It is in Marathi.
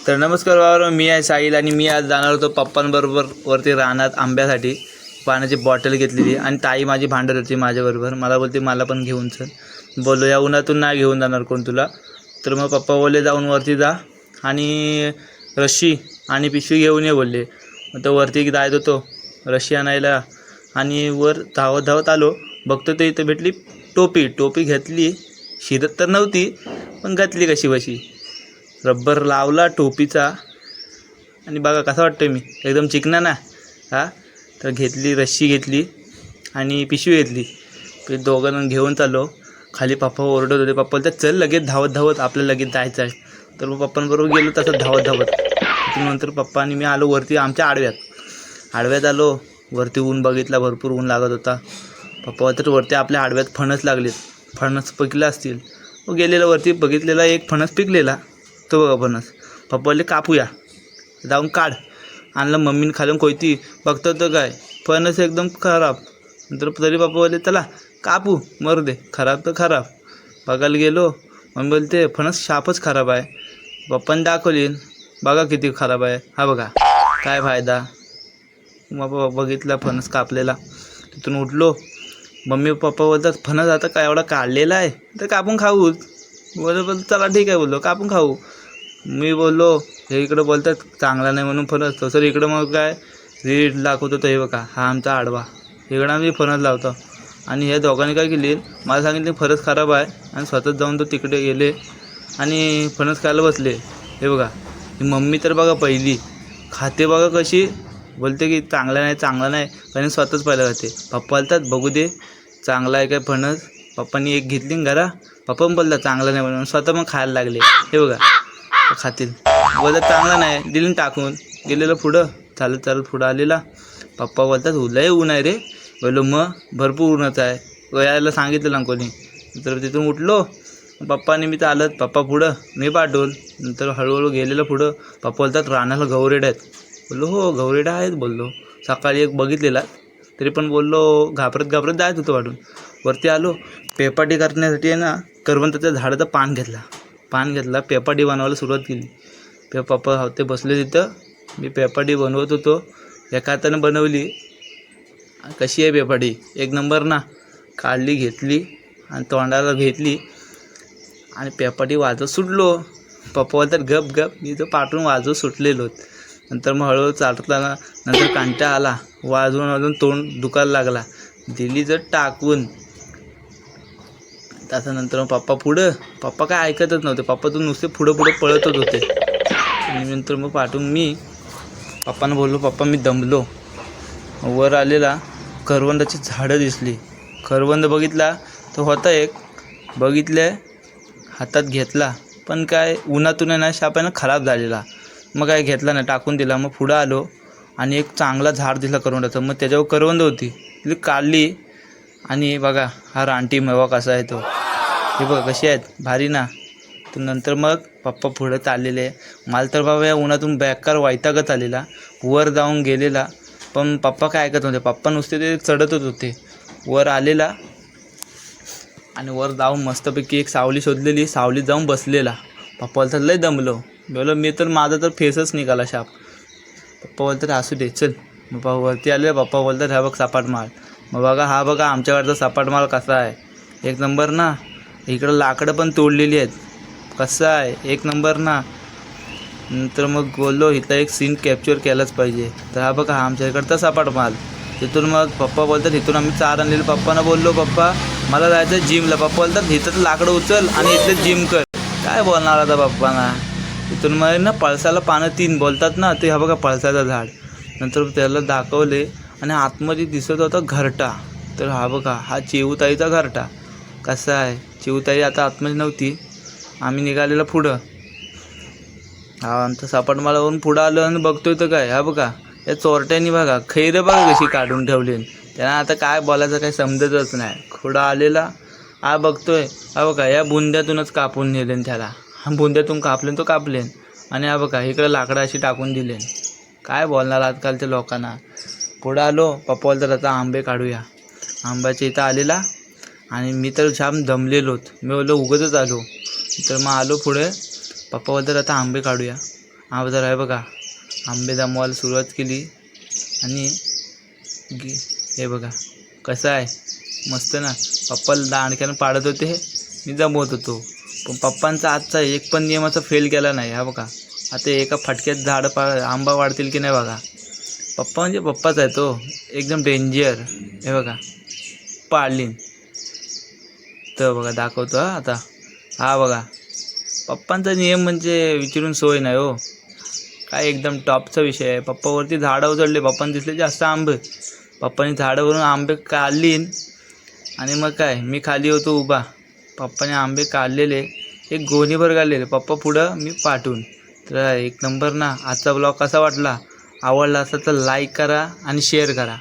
तर नमस्कार बाबा, मी आहे साहिल आणि मी आज जाणार होतो पप्पांबरोबर वरती रानात आंब्यासाठी. पाण्याची बॉटल घेतलेली आणि ताई माझी भांडत होती माझ्याबरोबर. मला बोलते मला पण घेऊन चल. बोललो या उन्हातून नाही घेऊन जाणार कोण तुला. तर मग पप्पा बोलले जाऊन वरती जा आणि रश्शी आणि पिशवी घेऊन ये बोलले. मग तो वरती जायत होतो रश्शी आणायला आणि वर धावत धावत आलो. बघतो ते इथं भेटली टोपी घेतली. शिरत तर नव्हती पण घातली कशी बशी. रब्बर लावला टोपीचा आणि बघा कसा वाटतोय मी एकदम चिकना ना. तर घेतली रश्शी घेतली आणि पिशवी घेतली. ते दोघांना घेऊन चाललो खाली. पप्पा ओरडत होते. पप्पा बोलतात चल लगेच धावत धावत आपल्याला लगेच जायचं आहे. तर मग पप्पांबरोबर गेलो तसं धावत धावत. नंतर पप्पा आणि मी आलो वरती आमच्या आडव्यात आलो. वरती ऊन बघितला, भरपूर ऊन लागत होता. पप्पा तर वरती आपल्या आडव्यात फणस लागलेत, फणस पिकले असतील. मग गेलेला वरती बघितलेला एक फणस पिकलेला. तो बघा फणस. पप्पा बोलले कापूया, जाऊन काढ. आणलं मम्मीने खालून कोयती. बघतो तर काय फणस एकदम खराब. नंतर तरी पप्पा बोलले चला कापू, मरू दे, खराब तर खराब. बघायला गेलो, मम्मी बोलते फणस शापच खराब आहे. पप्पाने दाखवली, बघा किती खराब आहे, हा बघा काय फायदा. मग बघितला फणस कापलेला. तिथून उठलो. मम्मी पप्पा बोलतात फणस आता काय एवढा काढलेला आहे तर कापून खाऊच. बोल चला ठीक आहे बोललो, कापून खाऊ. मी बोललो हे इकडं बोलतात चांगला नाही म्हणून फणस. तसं इकडं मग काय रेट दाखवतो. तो हे बघा हा आमचा आडवा, इकडं आम्ही फणस लावतो. आणि ह्या दोघांनी काय केली, मला सांगितले फणस खराब आहे आणि स्वतःच जाऊन तो तिकडे गेले आणि फणस खायला बसले. हे बघा ही मम्मी तर बघा पहिली खाते बघा कशी. बोलते की चांगला नाही पण स्वतःच पहिलं खाते. पप्पा बोलतात बघू दे चांगला आहे काय फणस. पप्पांनी एक घेतली घरा. पप्पा पण बोलतात चांगला नाही म्हणून स्वतः मग खायला लागले. हे बघा खातील. बोलतात चांगला नाही, दिली टाकून. गेलेलं पुढं चालत पुढं आलेला. पप्पा बोलतात लय ऊन आहे रे. बोललो मग भरपूर ऊनच आहे, यायला सांगितलं ना कोणी. नंतर तिथून उठलो. पप्पाने मी चालत, पप्पा पुढं मी पाठवून. नंतर हळूहळू गेलेलं पुढं. पप्पा बोलतात रानाला गौरेड आहेत. बोललो हो गौरेडा आहेत बोललो. सकाळी एक बघितलेला. तरी पण बोललो घाबरत जायत होतो वाटून. वरती आलो. पेपाटी करण्यासाठी आहे ना करवंदाच्या झाडाचं पान घेतला. पेपाटी बनवायला सुरुवात केली. पप्पा होते बसले तिथं. मी पेपाटी बनवत होतो. एका हाताने बनवली. कशी आहे पेपाटी, एक नंबर ना. काढली, घेतली आणि तोंडाला घेतली आणि पेपाटी वाजत सुटलो. पप्पा बोलतात गप मी तर पाठवून वाजवत सुटलेलो. नंतर मग हळूहळू चालताना नंतर कांटा आला. वाजवून तोंड दुखायला लागला. दिली जर टाकून. त्याच्यानंतर मग पप्पा काय ऐकतच नव्हते. पप्पा तर नुसते पुढं पळतच होते. आणि नंतर मग पाठवून मी पप्पांना बोललो पप्पा मी दमलो. वर आलेला करवंदाची झाडं दिसली. करवंद बघितला तो होता एक. बघितले, हातात घेतला. पण काय उन्हातून आहे ना शापानं खराब झालेला. मग काय घेतला नाही, टाकून दिला. मग पुढं आलो आणि एक चांगला झाड दिसला करवंदाचं. मग त्याच्यावर करवंद होती, ती काढली. आणि बघा हा रानटी मेवा कसा आहे तो. हे बघा कशी आहेत, भारी ना. तर नंतर मग पप्पा पुढं चाललेले. मला तर बाबा या उन्हातून बेकार वैतागच आलेला. वर जाऊन गेलेला पण पप्पा काय ऐकत नव्हते. पप्पा नुसते ते चढतच होते. वर आलेला आणि वर जाऊन मस्तपैकी एक सावली शोधलेली. सावलीत जाऊन बसलेला. पप्पा बोलतात लय दमलो. बोललो मी तर माझा तर फेसच निघाला शाप. पप्पा बोलतात असू दे चल. पप्पा वरती आले. पप्पा बोलतात हा बघ सपाट माल. मग बघा आमच्याकडचा सपाट माल कसा आहे, एक नंबर ना. इकडं लाकडं पण तोडलेली आहेत. कसं आहे, एक नंबर ना. नंतर मग बोललो इथं एक सीन कॅप्चर केलाच पाहिजे. तर हा बघा आमच्या इकडचा सपाट माल. तिथून मग पप्पा बोलतात इथून आम्ही चार आणलेलं. पप्पांना बोललो पप्पा मला जायचं जिमला. पप्पा बोलतात इथं लाकडं उचल आणि इथलं जिम कर. काय बोलणार आता पप्पांना. इथून मग ना पळसाला पानं 3 बोलतात ना, ते हा बघा पळसाचं झाड. नंतर त्याला दाखवले आणि आतमध्ये दिसत होता घरटा. तर हा बघा हा चिऊताईचा घरटा. कसा आहे, चिऊताई आता आतमध्ये नव्हती. आम्ही निघालेलं पुढं. हा आमचा सपाट मालावरून पुढं आलो आणि बघतोय तर काय हा बघा या चोरट्यांनी बघा खैरं बघा कशी काढून ठेवली. त्यांना आता काय बोलायचं काही समजतच नाही. पुढं आलेला हा बघतोय. हा बघा या बुंद्यातूनच कापून नेलेन त्याला. हा बुंद्यातून कापलेन तो कापलेन. आणि हा बघा इकडं लाकडं अशी टाकून दिले. काय बोलणार आजकालच्या लोकांना. पुढं आलो. पप्पा बोलतात आता आंबे काढूया. आंब्याच्या इथं आलेला आणि मी तर जाम दमलेलोत. मी बोललो उगाचच आलो. तर मग आलो पुढे. पप्पा बोलतात आता आंबे काढूया. हा जर आहे बघा, आंबे जमवायला सुरुवात केली आणि हे बघा कसं आहे, मस्त ना. पप्पाला दांडक्यानं पाडत होते, मी जमवत होतो. पण पप्पांचा आजचा एक पण नियमाचा फेल केला नाही. हा बघा, आता एका फटक्यात झाडं आंबा वाढतील की नाही बघा. पप्पा म्हणजे पप्पाच आहे तो, एकदम डेंजर. हे बघा पाडलीन तर बघा दाखवतो आता. हा बघा, पप्पांचा नियम म्हणजे विचारून सोय नाही हो. काय एकदम टॉपचा विषय आहे. पप्पावरती झाडं उचलले, पप्पांना दिसले जास्त आंबे, पप्पाने झाडावरून आंबे काढलीन आणि मग काय, मी खाली होतो उभा. पप्पाने आंबे काढलेले, एक गोणीभर काढलेले, पप्पा पुढं मी पाठवून. तर एक नंबर ना. आजचा ब्लॉग कसा वाटला, आवडला असेल तर लाईक करा आणि शेअर करा.